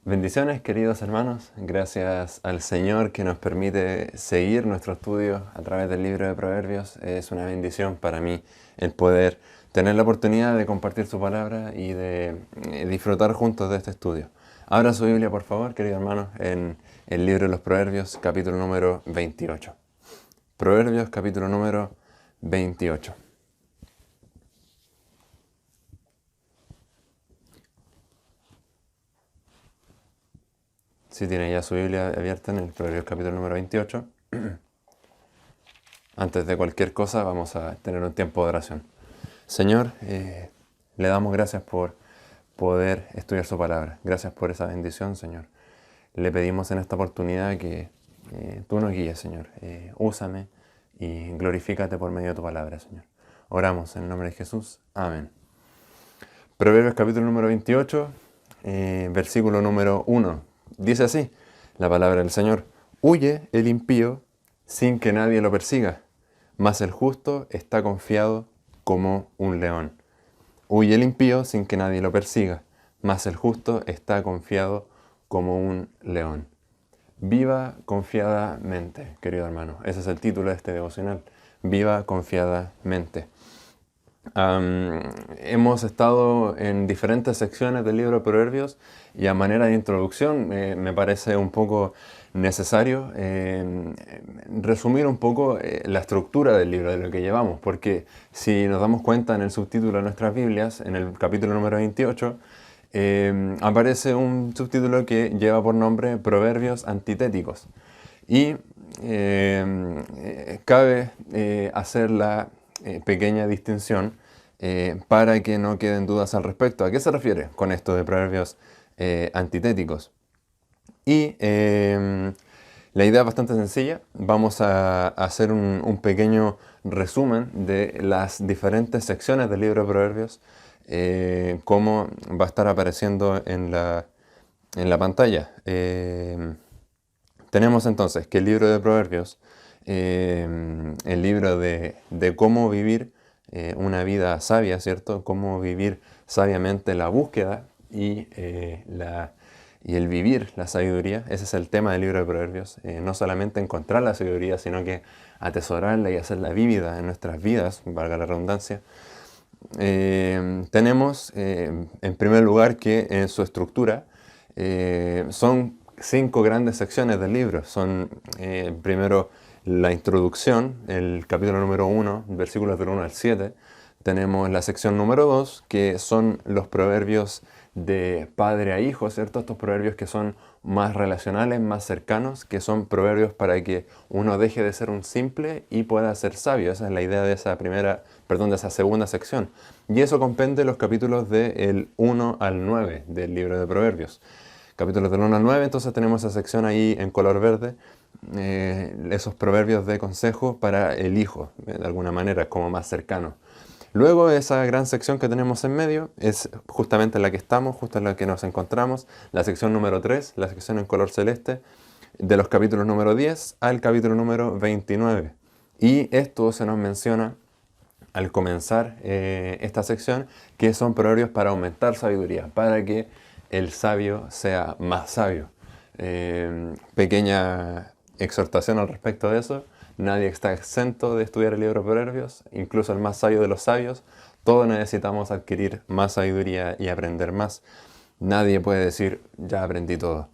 Bendiciones, queridos hermanos. Gracias al Señor que nos permite seguir nuestro estudio a través del libro de Proverbios. Es una bendición para mí el poder tener la oportunidad de compartir su palabra y de disfrutar juntos de este estudio. Abra su Biblia, por favor, queridos hermanos, en el libro de los Proverbios, capítulo número 28. Proverbios, capítulo número 28. Si tiene ya su Biblia abierta en el Proverbios capítulo número 28, antes de cualquier cosa vamos a tener un tiempo de oración. Señor, le damos gracias por poder estudiar su palabra. Gracias por esa bendición, Señor. Le pedimos en esta oportunidad que tú nos guíes, Señor. Úsame y glorifícate por medio de tu palabra, Señor. Oramos en el nombre de Jesús. Amén. Proverbios capítulo número 28, versículo número 1. Dice así, la palabra del Señor: huye el impío sin que nadie lo persiga, mas el justo está confiado como un león. Huye el impío sin que nadie lo persiga, mas el justo está confiado como un león. Viva confiadamente, querido hermano. Ese es el título de este devocional. Viva confiadamente. Hemos estado en diferentes secciones del libro de Proverbios y a manera de introducción me parece un poco necesario resumir un poco la estructura del libro, de lo que llevamos, porque si nos damos cuenta en el subtítulo de nuestras Biblias, en el capítulo número 28, aparece un subtítulo que lleva por nombre Proverbios antitéticos. Y cabe hacer la pequeña distinción para que no queden dudas al respecto. ¿A qué se refiere con esto de proverbios antitéticos? Y la idea es bastante sencilla. Vamos a hacer un pequeño resumen de las diferentes secciones del libro de Proverbios, cómo va a estar apareciendo en la pantalla. Tenemos entonces que el libro de Proverbios, el libro de cómo vivir una vida sabia, ¿cierto? Cómo vivir sabiamente la búsqueda y el vivir la sabiduría. Ese es el tema del libro de Proverbios. No solamente encontrar la sabiduría, sino que atesorarla y hacerla vívida en nuestras vidas, valga la redundancia. Tenemos, en primer lugar, que en su estructura son 5 grandes secciones del libro. Son, primero, la introducción, el capítulo número 1, versículos del 1 al 7. Tenemos la sección número 2, que son los proverbios de padre a hijo, ¿cierto? Estos proverbios que son más relacionales, más cercanos, que son proverbios para que uno deje de ser un simple y pueda ser sabio. Esa es la idea de esa segunda sección. Y eso comprende los capítulos del 1 al 9 del libro de Proverbios. Capítulos del 1 al 9, entonces tenemos esa sección ahí en color verde, esos proverbios de consejo para el hijo, de alguna manera, como más cercano. Luego esa gran sección que tenemos en medio es justamente en la que estamos, justo en la que nos encontramos, la sección número 3, la sección en color celeste, de los capítulos número 10 al capítulo número 29. Y esto se nos menciona al comenzar esta sección, que son proverbios para aumentar sabiduría, para que el sabio sea más sabio. Pequeña exhortación al respecto de eso. Nadie está exento de estudiar el libro de Proverbios, incluso el más sabio de los sabios. Todos necesitamos adquirir más sabiduría y aprender más. Nadie puede decir, ya aprendí todo.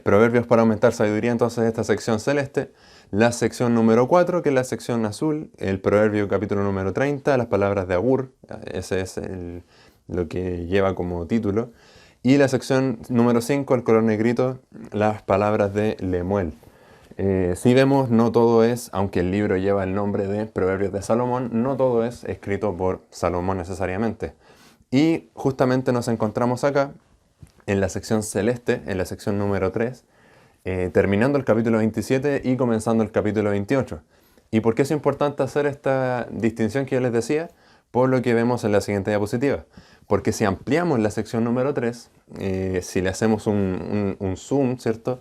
Proverbios para aumentar sabiduría, entonces esta sección celeste. La sección número 4, que es la sección azul, el proverbio capítulo número 30, las palabras de Agur, ese es lo que lleva como título. Y la sección número 5, el color negrito, las palabras de Lemuel. Si vemos, no todo es, aunque el libro lleva el nombre de Proverbios de Salomón, no todo es escrito por Salomón necesariamente. Y justamente nos encontramos acá, en la sección celeste, en la sección número 3, terminando el capítulo 27 y comenzando el capítulo 28. ¿Y por qué es importante hacer esta distinción que yo les decía? Por lo que vemos en la siguiente diapositiva. Porque si ampliamos la sección número 3, si le hacemos un zoom, ¿cierto?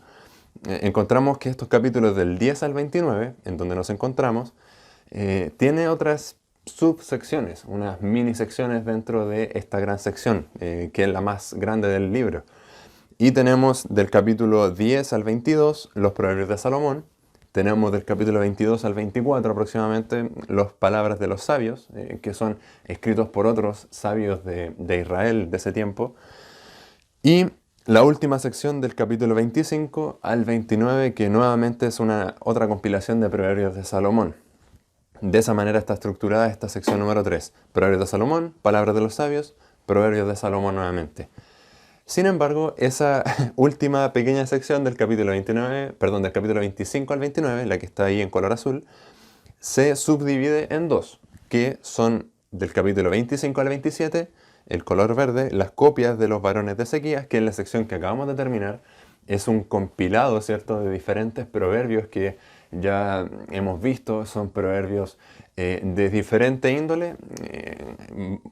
Encontramos que estos capítulos del 10 al 29, en donde nos encontramos, tiene otras subsecciones, unas mini secciones dentro de esta gran sección, que es la más grande del libro. Y tenemos del capítulo 10 al 22 los proverbios de Salomón. Tenemos del capítulo 22 al 24 aproximadamente las palabras de los sabios, que son escritos por otros sabios de Israel de ese tiempo. Y la última sección del capítulo 25 al 29, que nuevamente es otra compilación de proverbios de Salomón. De esa manera está estructurada esta sección número 3. Proverbios de Salomón, palabras de los sabios, proverbios de Salomón nuevamente. Sin embargo, esa última pequeña sección del capítulo 25 al 29, la que está ahí en color azul, se subdivide en dos, que son del capítulo 25 al 27, el color verde, las copias de los varones de Ezequías, que es la sección que acabamos de terminar. Es un compilado, ¿cierto?, de diferentes proverbios que ya hemos visto, son proverbios de diferente índole,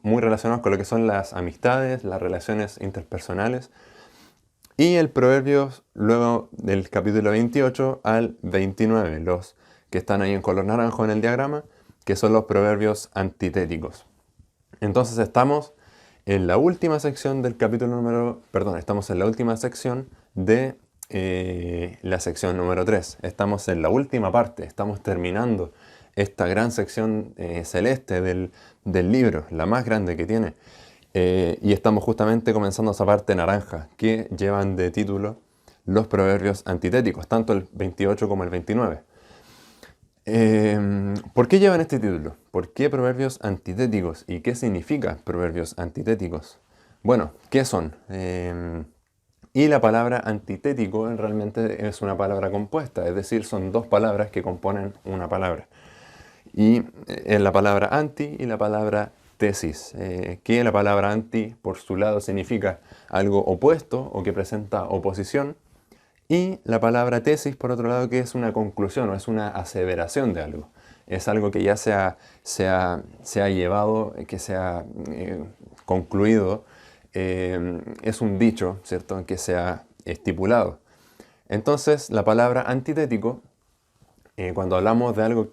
muy relacionados con lo que son las amistades, las relaciones interpersonales. Y el proverbio luego del capítulo 28 al 29, los que están ahí en color naranjo en el diagrama, que son los proverbios antitéticos. Entonces estamos en la última sección del estamos en la última sección de la sección número 3. Estamos en la última parte, estamos terminando esta gran sección celeste del libro, la más grande que tiene. Y estamos justamente comenzando esa parte naranja, que llevan de título los proverbios antitéticos, tanto el 28 como el 29. ¿Por qué llevan este título? ¿Por qué proverbios antitéticos? ¿Y qué significa proverbios antitéticos? Bueno, ¿qué son? Y la palabra antitético realmente es una palabra compuesta, es decir, son dos palabras que componen una palabra. Y es la palabra anti y la palabra tesis, que la palabra anti por su lado significa algo opuesto o que presenta oposición, y la palabra tesis por otro lado que es una conclusión o es una aseveración de algo. Es algo que ya se ha llevado, que se ha concluido, es un dicho, ¿cierto?, que se ha estipulado. Entonces la palabra antitético, cuando hablamos de algo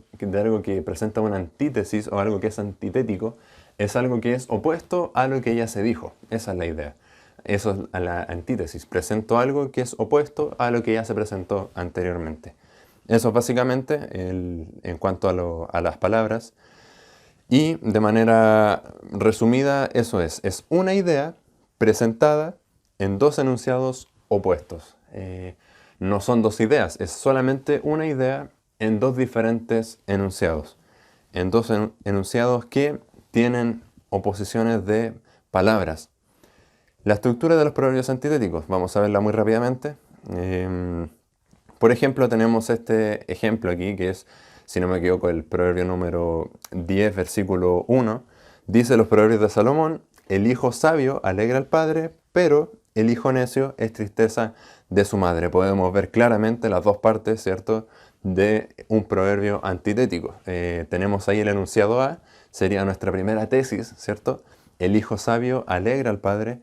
que presenta una antítesis o algo que es antitético, es algo que es opuesto a lo que ya se dijo. Esa es la idea. Eso es a la antítesis. Presento algo que es opuesto a lo que ya se presentó anteriormente. Eso es básicamente en cuanto a las palabras. Y de manera resumida, eso es una idea presentada en dos enunciados opuestos. No son dos ideas, es solamente una idea en dos diferentes enunciados. En dos enunciados que tienen oposiciones de palabras. La estructura de los proverbios antitéticos, vamos a verla muy rápidamente. Por ejemplo, tenemos este ejemplo aquí, que es, si no me equivoco, el proverbio número 10, versículo 1. Dice los proverbios de Salomón: el hijo sabio alegra al padre, pero el hijo necio es tristeza de su madre. Podemos ver claramente las dos partes, ¿cierto?, de un proverbio antitético. Tenemos ahí el enunciado A, sería nuestra primera tesis, ¿cierto? El hijo sabio alegra al padre.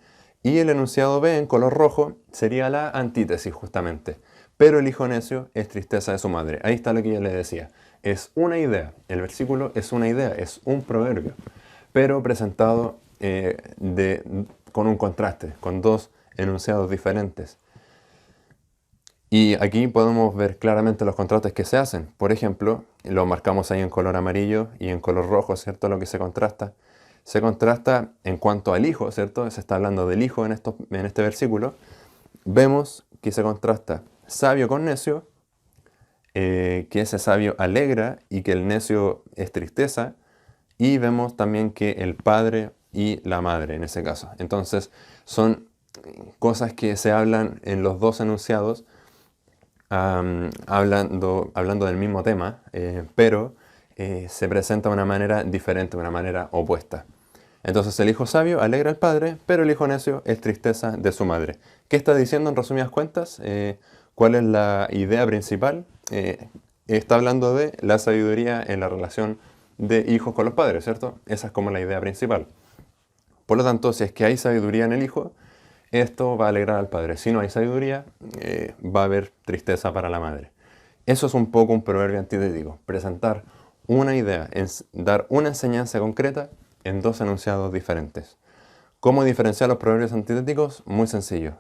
Y el enunciado B, en color rojo, sería la antítesis justamente. Pero el hijo necio es tristeza de su madre. Ahí está lo que yo le decía. Es una idea. El versículo es una idea, es un proverbio. Pero presentado con un contraste, con dos enunciados diferentes. Y aquí podemos ver claramente los contrastes que se hacen. Por ejemplo, lo marcamos ahí en color amarillo y en color rojo, ¿cierto? Lo que se contrasta. Se contrasta en cuanto al hijo, ¿cierto? Se está hablando del hijo en este versículo. Vemos que se contrasta sabio con necio, que ese sabio alegra y que el necio es tristeza. Y vemos también que el padre y la madre en ese caso. Entonces son cosas que se hablan en los dos enunciados, hablando del mismo tema, pero se presenta de una manera diferente, de una manera opuesta. Entonces el hijo sabio alegra al padre, pero el hijo necio es tristeza de su madre. ¿Qué está diciendo en resumidas cuentas? ¿Cuál es la idea principal? Está hablando de la sabiduría en la relación de hijos con los padres, ¿cierto? Esa es como la idea principal. Por lo tanto, si es que hay sabiduría en el hijo, esto va a alegrar al padre. Si no hay sabiduría, va a haber tristeza para la madre. Eso es un poco un proverbio antitético. Presentar una idea, dar una enseñanza concreta en dos enunciados diferentes. ¿Cómo diferenciar los proverbios antitéticos? Muy sencillo.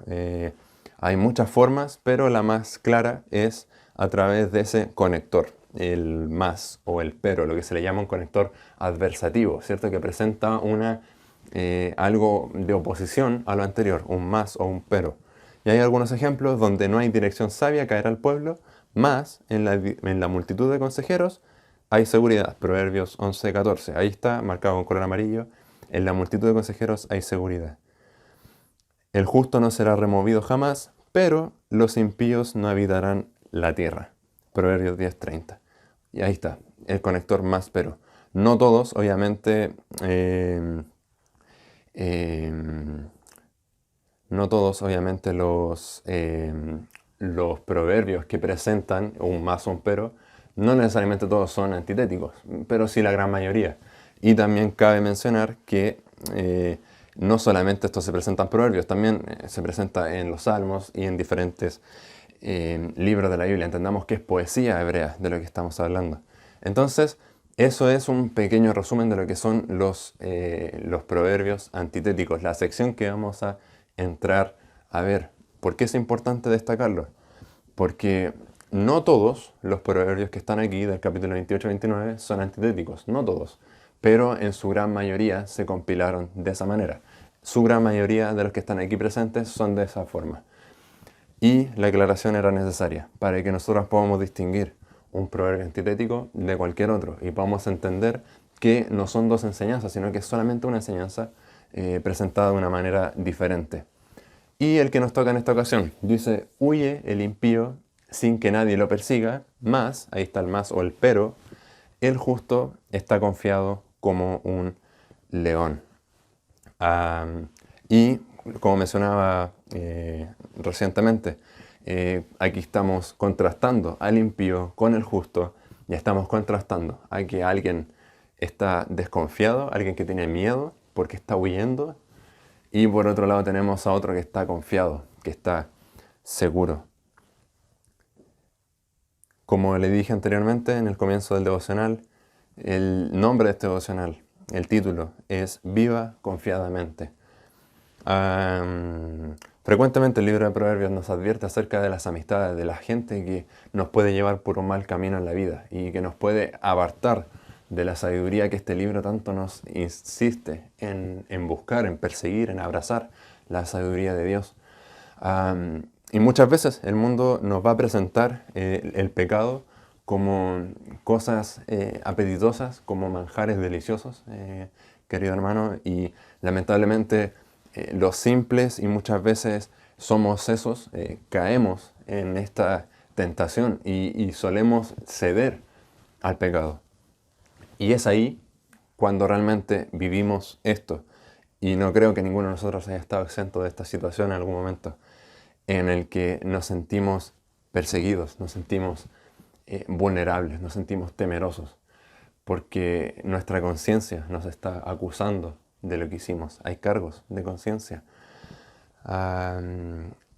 Hay muchas formas, pero la más clara es a través de ese conector, el más o el pero, lo que se le llama un conector adversativo, ¿cierto? Que presenta algo de oposición a lo anterior, un más o un pero. Y hay algunos ejemplos donde no hay dirección sabia, caerá al pueblo, más en la multitud de consejeros hay seguridad. Proverbios 11:14. Ahí está, marcado con color amarillo. En la multitud de consejeros hay seguridad. El justo no será removido jamás, pero los impíos no habitarán la tierra. Proverbios 10:30. Y ahí está, el conector más pero. No todos, obviamente, no todos, obviamente, los proverbios que presentan un más o un pero, no necesariamente todos son antitéticos, pero sí la gran mayoría. Y también cabe mencionar que no solamente esto se presenta en proverbios, también se presenta en los salmos y en diferentes libros de la Biblia. Entendamos que es poesía hebrea de lo que estamos hablando. Entonces, eso es un pequeño resumen de lo que son los proverbios antitéticos, la sección que vamos a entrar a ver. ¿Por qué es importante destacarlo? Porque no todos los proverbios que están aquí del capítulo 28-29 son antitéticos, no todos, pero en su gran mayoría se compilaron de esa manera. Su gran mayoría de los que están aquí presentes son de esa forma. Y la aclaración era necesaria para que nosotros podamos distinguir un proverbio antitético de cualquier otro y podamos entender que no son dos enseñanzas, sino que es solamente una enseñanza presentada de una manera diferente. Y el que nos toca en esta ocasión dice: huye el impío sin que nadie lo persiga, más, ahí está el más o el pero, el justo está confiado como un león. Y como mencionaba recientemente, aquí estamos contrastando al impío con el justo, y estamos contrastando a que alguien está desconfiado, alguien que tiene miedo porque está huyendo, y por otro lado tenemos a otro que está confiado, que está seguro. Como le dije anteriormente en el comienzo del devocional, el nombre de este devocional, el título, es Viva confiadamente. Frecuentemente el libro de Proverbios nos advierte acerca de las amistades, de la gente que nos puede llevar por un mal camino en la vida y que nos puede apartar de la sabiduría que este libro tanto nos insiste en buscar, en perseguir, en abrazar la sabiduría de Dios. Y muchas veces el mundo nos va a presentar el pecado como cosas apetitosas, como manjares deliciosos, querido hermano, y lamentablemente los simples, y muchas veces somos esos, caemos en esta tentación y solemos ceder al pecado. Y es ahí cuando realmente vivimos esto. Y no creo que ninguno de nosotros haya estado exento de esta situación en algún momento, en el que nos sentimos perseguidos, nos sentimos vulnerables, nos sentimos temerosos, porque nuestra conciencia nos está acusando de lo que hicimos. Hay cargos de conciencia.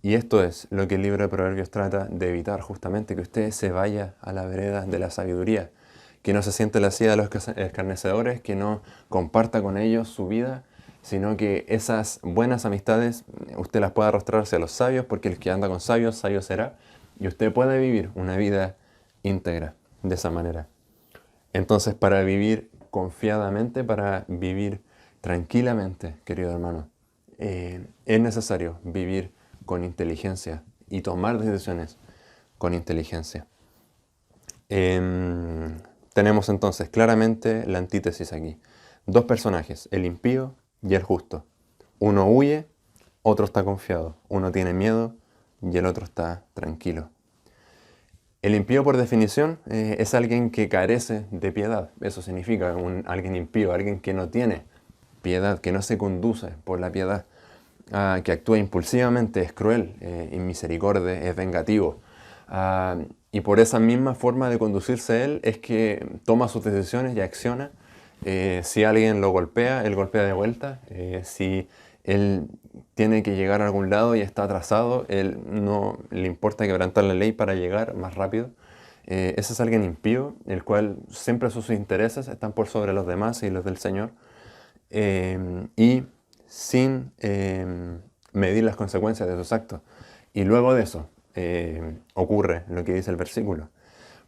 Y esto es lo que el libro de Proverbios trata de evitar, justamente, que usted se vaya a la vereda de la sabiduría, que no se siente la silla de los escarnecedores, que no comparta con ellos su vida, sino que esas buenas amistades usted las pueda arrastrar hacia los sabios, porque el que anda con sabios, sabio será, y usted puede vivir una vida íntegra de esa manera. Entonces, para vivir confiadamente, para vivir tranquilamente, querido hermano, es necesario vivir con inteligencia y tomar decisiones con inteligencia. Tenemos entonces claramente la antítesis aquí. Dos personajes, el impío y el justo. Uno huye, otro está confiado. Uno tiene miedo y el otro está tranquilo. El impío, por definición, es alguien que carece de piedad. Eso significa alguien impío, alguien que no tiene piedad, que no se conduce por la piedad, que actúa impulsivamente, es cruel, inmisericordia, es vengativo. Y por esa misma forma de conducirse él es que toma sus decisiones y acciona. Si alguien lo golpea, él golpea de vuelta. Si él tiene que llegar a algún lado y está atrasado, él no le importa quebrantar la ley para llegar más rápido. Ese es alguien impío, el cual siempre sus intereses están por sobre los demás y los del Señor. Y sin medir las consecuencias de sus actos. Y luego de eso ocurre lo que dice el versículo.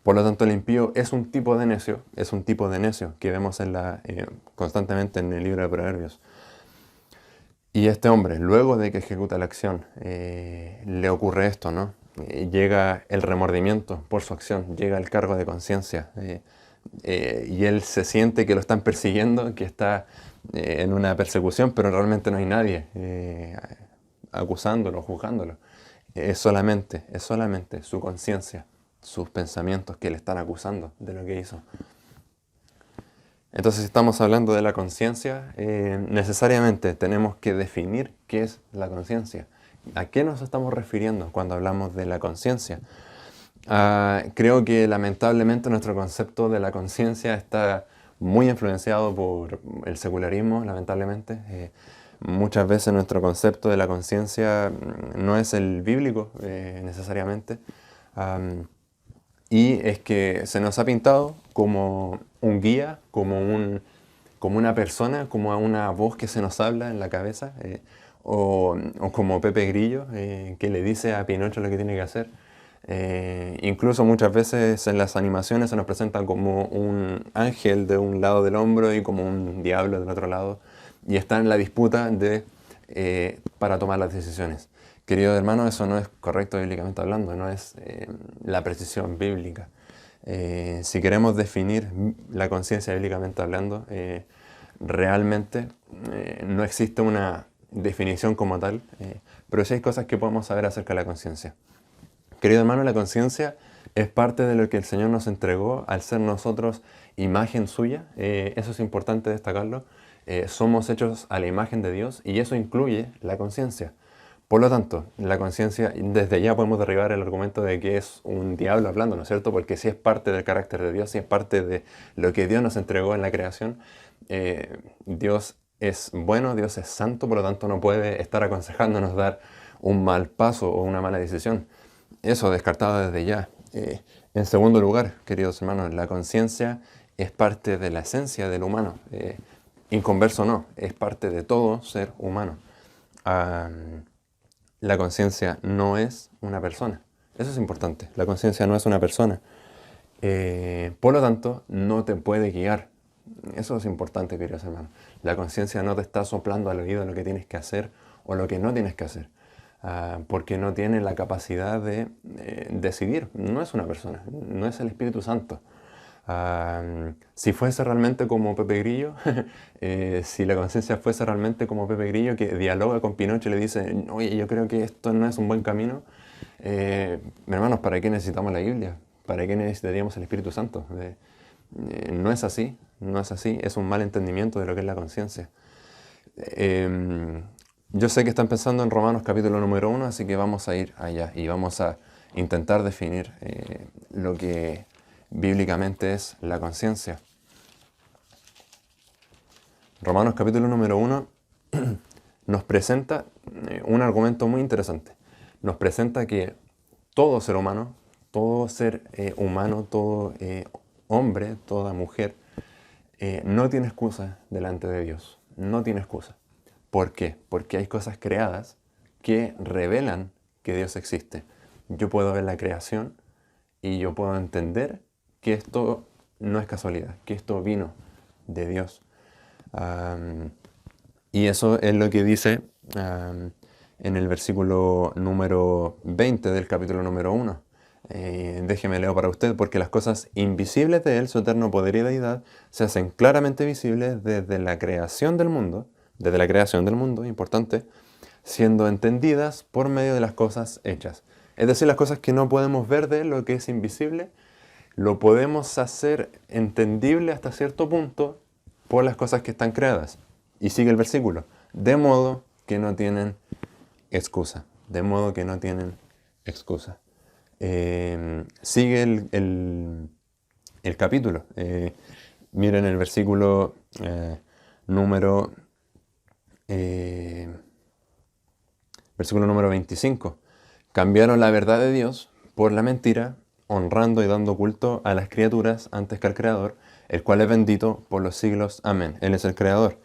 Por lo tanto, el impío es un tipo de necio, que vemos constantemente en el libro de Proverbios. Y este hombre, luego de que ejecuta la acción, le ocurre esto, ¿no? Llega el remordimiento por su acción, llega el cargo de conciencia, y él se siente que lo están persiguiendo, que está en una persecución, pero realmente no hay nadie acusándolo, juzgándolo. Es solamente su conciencia, sus pensamientos que le están acusando de lo que hizo. Entonces, si estamos hablando de la conciencia, necesariamente tenemos que definir qué es la conciencia. ¿A qué nos estamos refiriendo cuando hablamos de la conciencia? Creo que lamentablemente nuestro concepto de la conciencia está muy influenciado por el secularismo, lamentablemente. Muchas veces nuestro concepto de la conciencia no es el bíblico necesariamente. Y es que se nos ha pintado como un guía, como una persona, como una voz que se nos habla en la cabeza, o como Pepe Grillo, que le dice a Pinocho lo que tiene que hacer. Incluso muchas veces en las animaciones se nos presenta como un ángel de un lado del hombro y como un diablo del otro lado, y está en la disputa para tomar las decisiones. Querido hermano, eso no es correcto bíblicamente hablando, no es la precisión bíblica. Si queremos definir la conciencia bíblicamente hablando, realmente no existe una definición como tal, pero sí hay cosas que podemos saber acerca de la conciencia. Querido hermano, la conciencia es parte de lo que el Señor nos entregó al ser nosotros imagen suya. Eso es importante destacarlo. Somos hechos a la imagen de Dios y eso incluye la conciencia. Por lo tanto, la conciencia, desde ya podemos derribar el argumento de que es un diablo hablando, ¿no es cierto? Porque si es parte del carácter de Dios, si es parte de lo que Dios nos entregó en la creación, Dios es bueno, Dios es santo, por lo tanto no puede estar aconsejándonos dar un mal paso o una mala decisión. Eso descartado desde ya. En segundo lugar, queridos hermanos, la conciencia es parte de la esencia del humano. Inconverso no, es parte de todo ser humano. La conciencia no es una persona. Eso es importante. La conciencia no es una persona. Por lo tanto, no te puede guiar. Eso es importante, queridos hermanos. La conciencia no te está soplando al oído lo que tienes que hacer o lo que no tienes que hacer. Porque no tiene la capacidad de decidir. No es una persona, no es el Espíritu Santo. Si fuese realmente como Pepe Grillo, si la conciencia fuese realmente como Pepe Grillo, que dialoga con Pinocho y le dice, oye, yo creo que esto no es un buen camino, hermanos, ¿para qué necesitamos la Biblia? ¿Para qué necesitaríamos el Espíritu Santo? No es así, no es así, es un mal entendimiento de lo que es la conciencia. Yo sé que están pensando en Romanos capítulo número 1, así que vamos a ir allá y vamos a intentar definir lo que bíblicamente es la conciencia. Romanos capítulo número 1 nos presenta un argumento muy interesante. Nos presenta que todo ser humano, todo hombre, toda mujer, no tiene excusa delante de Dios. No tiene excusa. ¿Por qué? Porque hay cosas creadas que revelan que Dios existe. Yo puedo ver la creación y yo puedo entender que esto no es casualidad, que esto vino de Dios. Y eso es lo que dice en el versículo número 20 del capítulo número 1. Déjeme leo para usted, porque las cosas invisibles de Él, su eterno poder y deidad, se hacen claramente visibles desde la creación del mundo, importante, siendo entendidas por medio de las cosas hechas. Es decir, las cosas que no podemos ver de Él, lo que es invisible, lo podemos hacer entendible hasta cierto punto por las cosas que están creadas. Y sigue el versículo, de modo que no tienen excusa. De modo que no tienen excusa. Sigue el capítulo. Miren el versículo número 25. Cambiaron la verdad de Dios por la mentira, honrando y dando culto a las criaturas antes que al Creador, el cual es bendito por los siglos. Amén. Él es el Creador.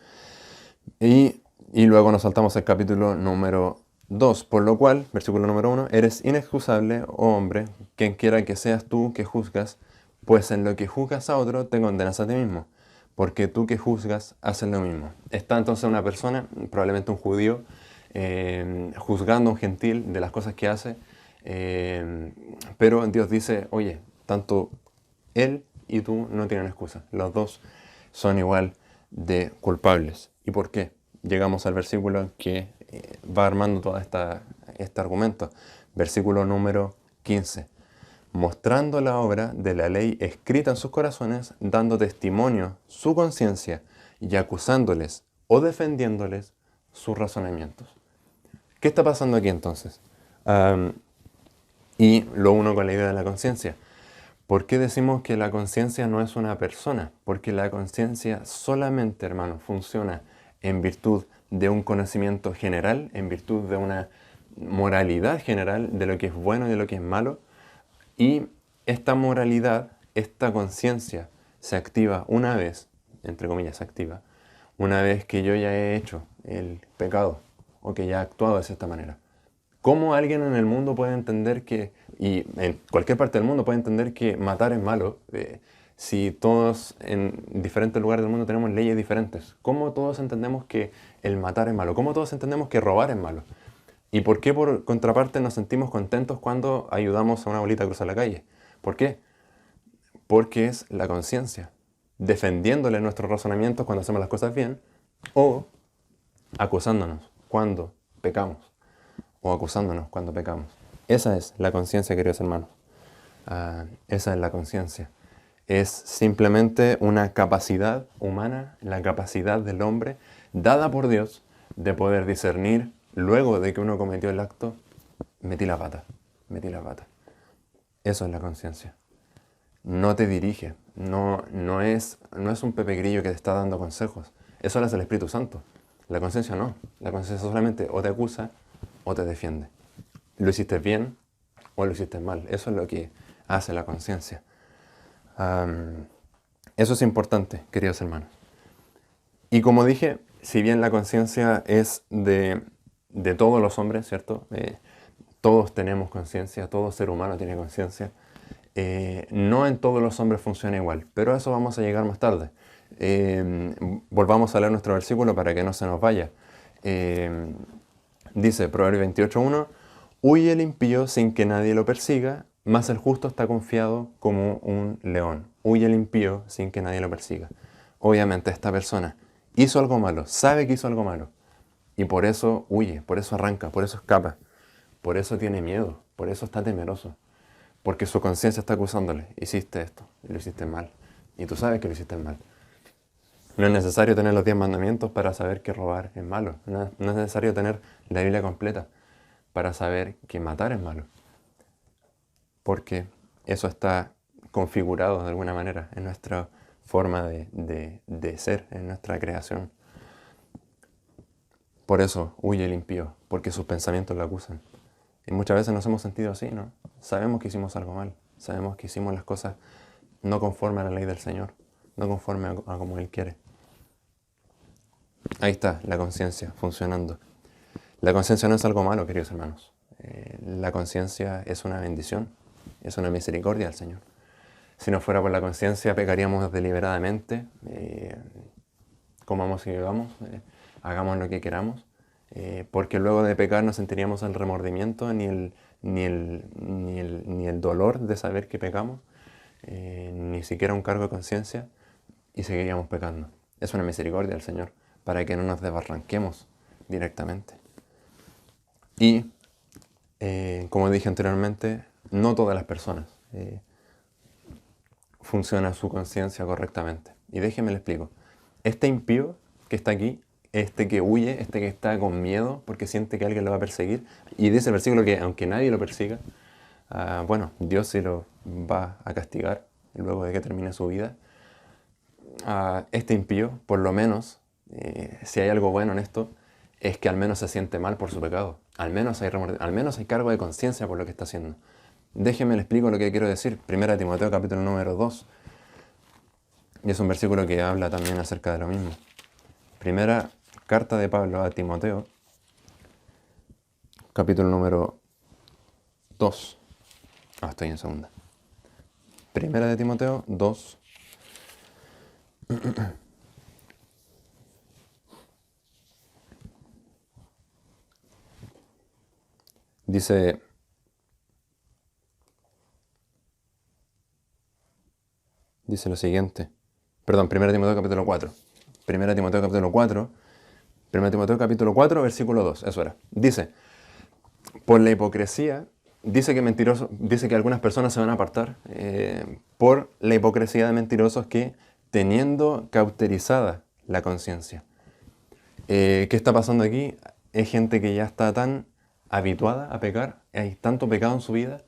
Y luego nos saltamos al capítulo número 2. Por lo cual, versículo número 1, eres inexcusable, oh hombre, quien quiera que seas tú que juzgas, pues en lo que juzgas a otro te condenas a ti mismo, porque tú que juzgas haces lo mismo. Está entonces una persona, probablemente un judío, juzgando a un gentil de las cosas que hace, pero Dios dice, oye, tanto él y tú no tienen excusa, los dos son igual de culpables. ¿Y por qué? Llegamos al versículo que va armando todo este argumento. Versículo número 15. Mostrando la obra de la ley escrita en sus corazones, dando testimonio su conciencia y acusándoles o defendiéndoles sus razonamientos. ¿Qué está pasando aquí entonces? Y lo uno con la idea de la conciencia. ¿Por qué decimos que la conciencia no es una persona? Porque la conciencia solamente, hermano, funciona en virtud de un conocimiento general, en virtud de una moralidad general de lo que es bueno y de lo que es malo. Y esta moralidad, esta conciencia, se activa una vez, entre comillas, se activa, una vez que yo ya he hecho el pecado o que ya he actuado de esta manera. ¿Cómo alguien en el mundo puede entender que, y en cualquier parte del mundo puede entender que matar es malo, si todos en diferentes lugares del mundo tenemos leyes diferentes? ¿Cómo todos entendemos que el matar es malo? ¿Cómo todos entendemos que robar es malo? ¿Y por qué por contraparte nos sentimos contentos cuando ayudamos a una abuelita a cruzar la calle? ¿Por qué? Porque es la conciencia, defendiéndole nuestros razonamientos cuando hacemos las cosas bien o acusándonos cuando pecamos o acusándonos cuando pecamos. Esa es la conciencia, queridos hermanos. Esa es la conciencia. Es simplemente una capacidad humana, la capacidad del hombre, dada por Dios, de poder discernir luego de que uno cometió el acto, metí la pata. Eso es la conciencia. No te dirige, no es un Pepe Grillo que te está dando consejos. Eso lo hace el Espíritu Santo. La conciencia no. La conciencia solamente o te acusa o te defiende. Lo hiciste bien o lo hiciste mal. Eso es lo que hace la conciencia. Eso es importante, queridos hermanos. Y como dije, si bien la conciencia es de todos los hombres, ¿cierto? Todos tenemos conciencia, todo ser humano tiene conciencia. No en todos los hombres funciona igual, pero a eso vamos a llegar más tarde. Volvamos a leer nuestro versículo para que no se nos vaya. Dice Proverbios 28:1, huye el impío sin que nadie lo persiga, mas el justo está confiado como un león. Huye el impío sin que nadie lo persiga. Obviamente esta persona hizo algo malo, sabe que hizo algo malo, y por eso huye, por eso arranca, por eso escapa, por eso tiene miedo, por eso está temeroso, porque su conciencia está acusándole, hiciste esto, y lo hiciste mal, y tú sabes que lo hiciste mal. No es necesario tener los 10 mandamientos para saber que robar es malo. No es necesario tener la Biblia completa para saber que matar es malo. Porque eso está configurado de alguna manera en nuestra forma de ser, en nuestra creación. Por eso huye el impío, porque sus pensamientos lo acusan. Y muchas veces nos hemos sentido así, ¿no? Sabemos que hicimos algo mal, sabemos que hicimos las cosas no conforme a la ley del Señor, no conforme a como Él quiere. Ahí está la conciencia funcionando. La conciencia no es algo malo, queridos hermanos. La conciencia es una bendición, es una misericordia del Señor. Si no fuera por la conciencia, pecaríamos deliberadamente, comamos y bebamos, hagamos lo que queramos, porque luego de pecar no sentiríamos el remordimiento ni el dolor de saber que pecamos, ni siquiera un cargo de conciencia, y seguiríamos pecando. Es una misericordia del Señor para que no nos desbarranquemos directamente. Y, como dije anteriormente, no todas las personas funciona su conciencia correctamente. Y déjenme le explico. Este impío que está aquí, este que huye, este que está con miedo porque siente que alguien lo va a perseguir, y dice el versículo que aunque nadie lo persiga, bueno, Dios sí lo va a castigar luego de que termine su vida. Este impío, por lo menos, si hay algo bueno en esto, es que al menos se siente mal por su pecado. Al menos hay cargo de conciencia por lo que está haciendo. Déjenme le explico lo que quiero decir. 1 Timoteo capítulo número 2. Y es un versículo que habla también acerca de lo mismo. Primera carta de Pablo a Timoteo, capítulo número 2. Estoy en segunda. Primera de Timoteo 2. Dice lo siguiente. Perdón, 1 Timoteo capítulo 4. 1 Timoteo capítulo 4. 1 Timoteo capítulo 4, versículo 2. Eso era. Dice, por la hipocresía, dice que algunas personas se van a apartar por la hipocresía de mentirosos que, teniendo cauterizada la conciencia. ¿Qué está pasando aquí? Es gente que ya está tan habituada a pecar, hay tanto pecado en su vida,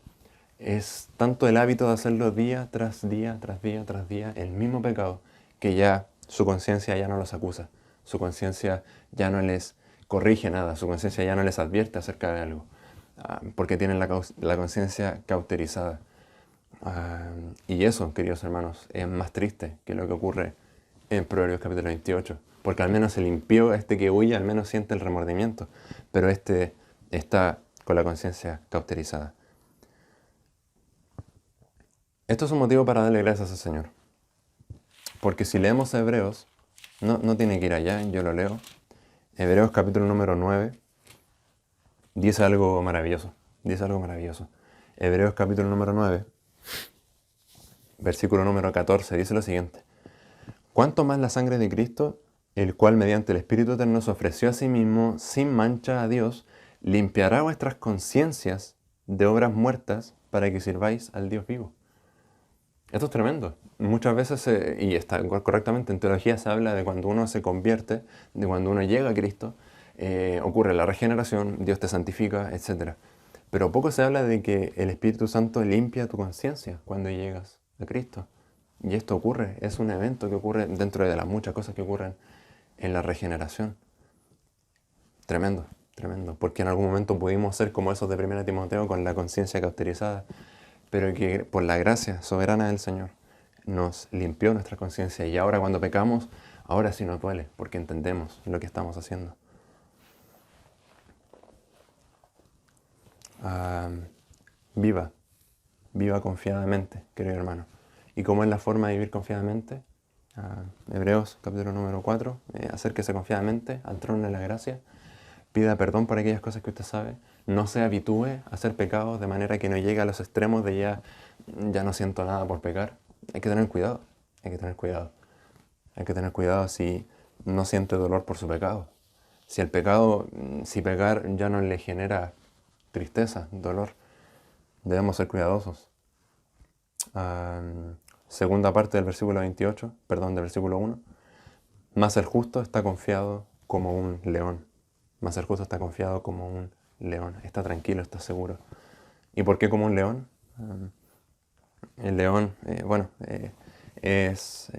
es tanto el hábito de hacerlo día tras día, tras día, tras día, el mismo pecado, que ya su conciencia ya no los acusa, su conciencia ya no les corrige nada, su conciencia ya no les advierte acerca de algo, porque tienen la conciencia cauterizada. Y eso, queridos hermanos, es más triste que lo que ocurre en Proverbios capítulo 28, porque al menos el impío, que huye, al menos siente el remordimiento, pero está con la conciencia cauterizada. Esto es un motivo para darle gracias al Señor, porque si leemos Hebreos, no tiene que ir allá, yo lo leo. Hebreos capítulo número 9 dice algo maravilloso, Hebreos capítulo número 9, versículo número 14, dice lo siguiente. ¿Cuánto más la sangre de Cristo, el cual mediante el Espíritu Eterno se ofreció a sí mismo sin mancha a Dios, limpiará vuestras conciencias de obras muertas para que sirváis al Dios vivo? Esto es tremendo. Muchas veces, y está correctamente, en teología se habla de cuando uno se convierte, de cuando uno llega a Cristo, ocurre la regeneración, Dios te santifica, etc. Pero poco se habla de que el Espíritu Santo limpia tu conciencia cuando llegas a Cristo. Y esto ocurre, es un evento que ocurre dentro de las muchas cosas que ocurren en la regeneración. Tremendo, tremendo. Porque en algún momento pudimos ser como esos de 1 Timoteo con la conciencia cauterizada, pero que por la gracia soberana del Señor nos limpió nuestra conciencia. Y ahora cuando pecamos, ahora sí nos duele, porque entendemos lo que estamos haciendo. Viva confiadamente, querido hermano. ¿Y cómo es la forma de vivir confiadamente? Hebreos capítulo número 4, acérquese confiadamente al trono de la gracia, pida perdón por aquellas cosas que usted sabe, no se habitúe a hacer pecados de manera que no llegue a los extremos de ya no siento nada por pecar. Hay que tener cuidado, hay que tener cuidado. Hay que tener cuidado si no siente dolor por su pecado. Si pecar ya no le genera tristeza, dolor, debemos ser cuidadosos. Segunda parte del versículo 28, del versículo 1. Mas el justo está confiado como un león. Mas el justo está confiado como un león. Está tranquilo, está seguro. ¿Y por qué como un león? El león, es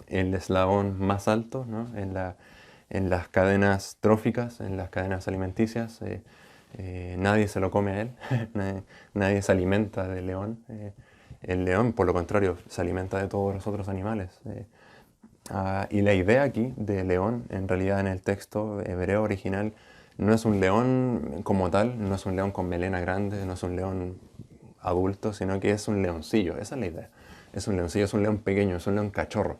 el eslabón más alto, ¿no? En las cadenas tróficas, en las cadenas alimenticias. Nadie se lo come a él, nadie se alimenta del león. El león, por lo contrario, se alimenta de todos los otros animales. Y la idea aquí de león, en realidad en el texto hebreo original, no es un león como tal, no es un león con melena grande, no es un león adulto, sino que es un leoncillo, esa es la idea. Es un leoncillo, es un león pequeño, es un león cachorro.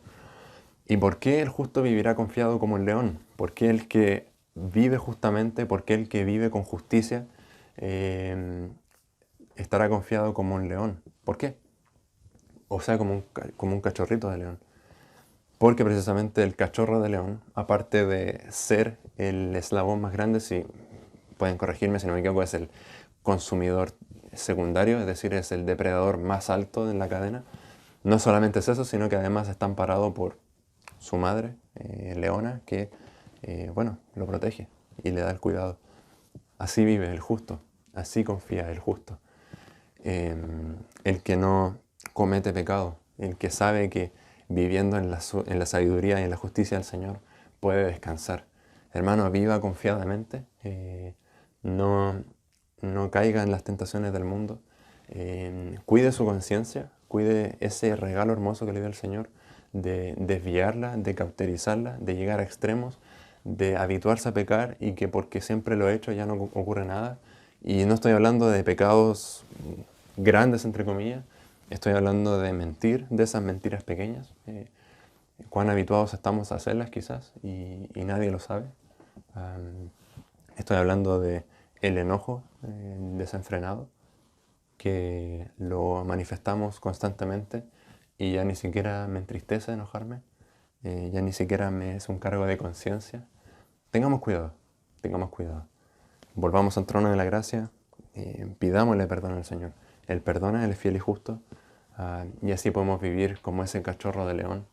¿Y por qué el justo vivirá confiado como el león? ¿Por qué el que vive justamente, por qué el que vive con justicia estará confiado como un león? ¿Por qué? O sea, como un cachorrito de león. Porque precisamente el cachorro de león, aparte de ser el eslabón más grande, si pueden corregirme si no me equivoco, es el consumidor secundario, es decir, es el depredador más alto en la cadena. No solamente es eso, sino que además está amparado por su madre, leona, que lo protege y le da el cuidado. Así vive el justo, así confía el justo. El que no comete pecado, el que sabe que viviendo en la sabiduría y en la justicia del Señor puede descansar. Hermano, viva confiadamente, no caiga en las tentaciones del mundo, cuide su conciencia, cuide ese regalo hermoso que le dio el Señor, de desviarla, de cauterizarla, de llegar a extremos, de habituarse a pecar y que porque siempre lo he hecho ya no ocurre nada. Y no estoy hablando de pecados grandes, entre comillas, estoy hablando de mentir, de esas mentiras pequeñas. Cuán habituados estamos a hacerlas quizás y nadie lo sabe. Estoy hablando de el enojo desenfrenado, que lo manifestamos constantemente y ya ni siquiera me entristece enojarme, ya ni siquiera me es un cargo de conciencia. Tengamos cuidado, tengamos cuidado. Volvamos al trono de la gracia, pidámosle perdón al Señor. Él perdona, Él es fiel y justo, y así podemos vivir como ese cachorro de león,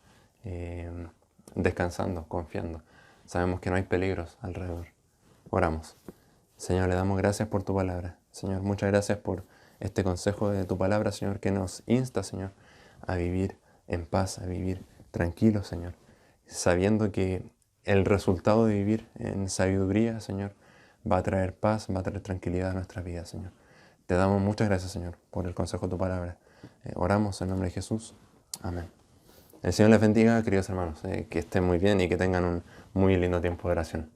descansando, confiando. Sabemos que no hay peligros alrededor. Oramos. Señor, le damos gracias por tu palabra. Señor, muchas gracias por este consejo de tu palabra, Señor, que nos insta, Señor, a vivir en paz, a vivir tranquilos, Señor, sabiendo que el resultado de vivir en sabiduría, Señor, va a traer paz, va a traer tranquilidad a nuestras vidas, Señor. Te damos muchas gracias, Señor, por el consejo de tu palabra. Oramos en nombre de Jesús. Amén. El Señor les bendiga, queridos hermanos, que estén muy bien y que tengan un muy lindo tiempo de oración.